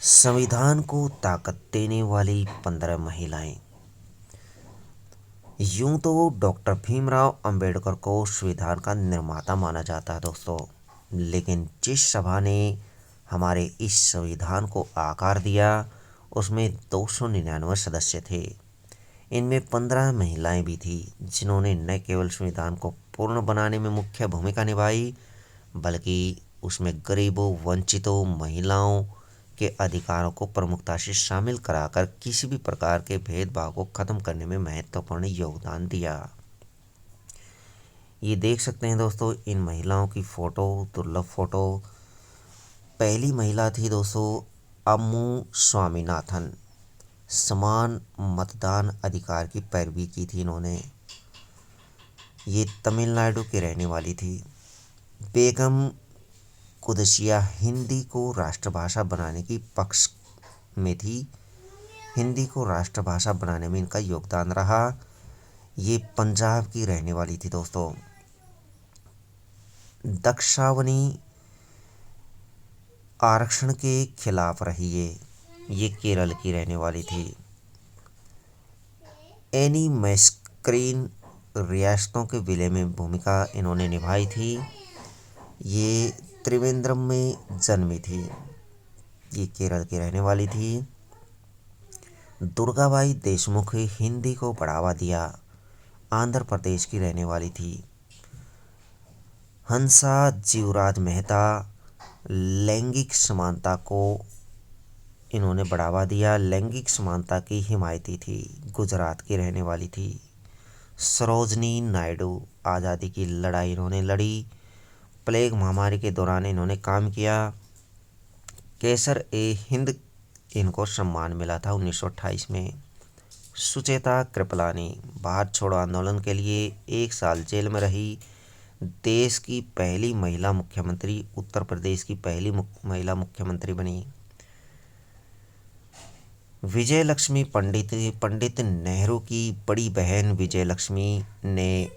संविधान को ताकत देने वाली 15 महिलाएं। यूं तो डॉक्टर भीमराव अंबेडकर को संविधान का निर्माता माना जाता है दोस्तों, लेकिन जिस सभा ने हमारे इस संविधान को आकार दिया उसमें 299 सदस्य थे। इनमें 15 महिलाएं भी थी, जिन्होंने न केवल संविधान को पूर्ण बनाने में मुख्य भूमिका निभाई, बल्कि उसमें गरीबों, वंचितों, महिलाओं के अधिकारों को प्रमुखता से शामिल कराकर किसी भी प्रकार के भेदभाव को खत्म करने में महत्वपूर्ण योगदान दिया। ये देख सकते हैं दोस्तों इन महिलाओं की फोटो, दुर्लभ फोटो। पहली महिला थी दोस्तों अम्मू स्वामीनाथन। समान मतदान अधिकार की पैरवी की थी इन्होंने। ये तमिलनाडु की रहने वाली थी। बेगम कुदसिया हिंदी को राष्ट्रभाषा बनाने की पक्ष में थी। हिंदी को राष्ट्रभाषा बनाने में इनका योगदान रहा। ये पंजाब की रहने वाली थी दोस्तों। दक्षावनी आरक्षण के खिलाफ रही ये केरल की रहने वाली थी। एनी मैस्क्रीन रियासतों के विलय में भूमिका इन्होंने निभाई थी। ये त्रिवेंद्रम में जन्मी थी। ये केरल की रहने वाली थी। दुर्गाबाई देशमुख हिंदी को बढ़ावा दिया। आंध्र प्रदेश की रहने वाली थी। हंसा जीवराज मेहता लैंगिक समानता को इन्होंने बढ़ावा दिया। लैंगिक समानता की हिमायती थी। गुजरात की रहने वाली थी। सरोजनी नायडू आज़ादी की लड़ाई इन्होंने लड़ी। प्लेग महामारी के दौरान इन्होंने काम किया। केसर ए हिंद इनको सम्मान मिला था 1928 में। सुचेता कृपलानी भारत छोड़ो आंदोलन के लिए 1 साल जेल में रही। देश की पहली महिला मुख्यमंत्री, उत्तर प्रदेश की पहली महिला मुख्यमंत्री बनी। विजय लक्ष्मी पंडित नेहरू की बड़ी बहन विजय लक्ष्मी ने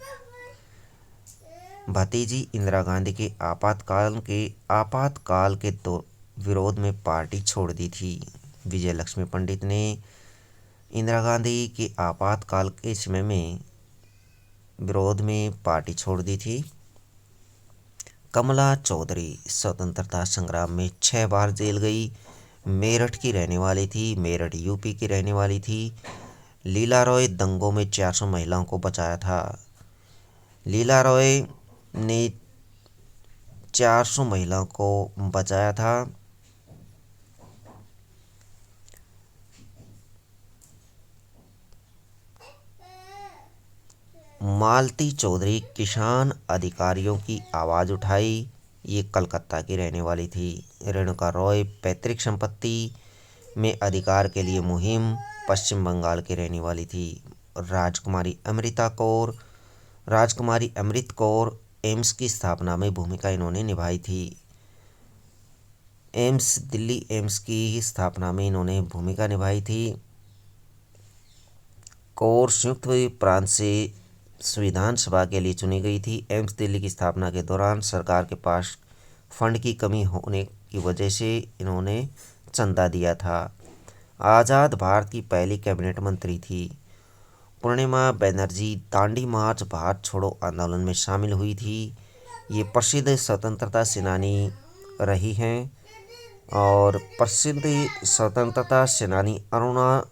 भतीजी इंदिरा गांधी के आपातकाल के विरोध में पार्टी छोड़ दी थी। विजय लक्ष्मी पंडित ने इंदिरा गांधी के आपातकाल के समय में विरोध में पार्टी छोड़ दी थी। कमला चौधरी स्वतंत्रता संग्राम में 6 बार जेल गई। मेरठ की रहने वाली थी। मेरठ यूपी की रहने वाली थी। लीला रॉय दंगों में 400 महिलाओं को बचाया था। लीला रॉय ने 400 महिलाओं को बचाया था। मालती चौधरी किसान अधिकारियों की आवाज़ उठाई। ये कलकत्ता की रहने वाली थी। रेणुका रॉय पैतृक संपत्ति में अधिकार के लिए मुहिम, पश्चिम बंगाल की रहने वाली थी। राजकुमारी अमृत कौर एम्स की स्थापना में भूमिका इन्होंने निभाई थी। दिल्ली एम्स की स्थापना में इन्होंने भूमिका निभाई थी। कौर संयुक्त प्रांत से संविधान सभा के लिए चुनी गई थी। एम्स दिल्ली की स्थापना के दौरान सरकार के पास फंड की कमी होने की वजह से इन्होंने चंदा दिया था। आज़ाद भारत की पहली कैबिनेट मंत्री थी। पूर्णिमा बनर्जी दांडी मार्च भारत छोड़ो आंदोलन में शामिल हुई थी। ये प्रसिद्ध स्वतंत्रता सेनानी रही हैं और प्रसिद्ध स्वतंत्रता सेनानी अरुणा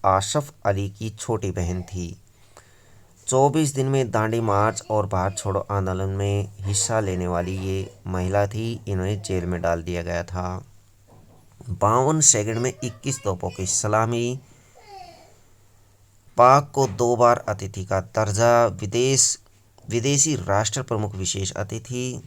आसफ अली की छोटी बहन थी। 24 दिन में दांडी मार्च और भारत छोड़ो आंदोलन में हिस्सा लेने वाली ये महिला थी। इन्हें जेल में डाल दिया गया था। 52 सेकंड में 21 तोपों की सलामी। पाक को 2 बार अतिथि का दर्जा। विदेशी राष्ट्र प्रमुख विशेष अतिथि।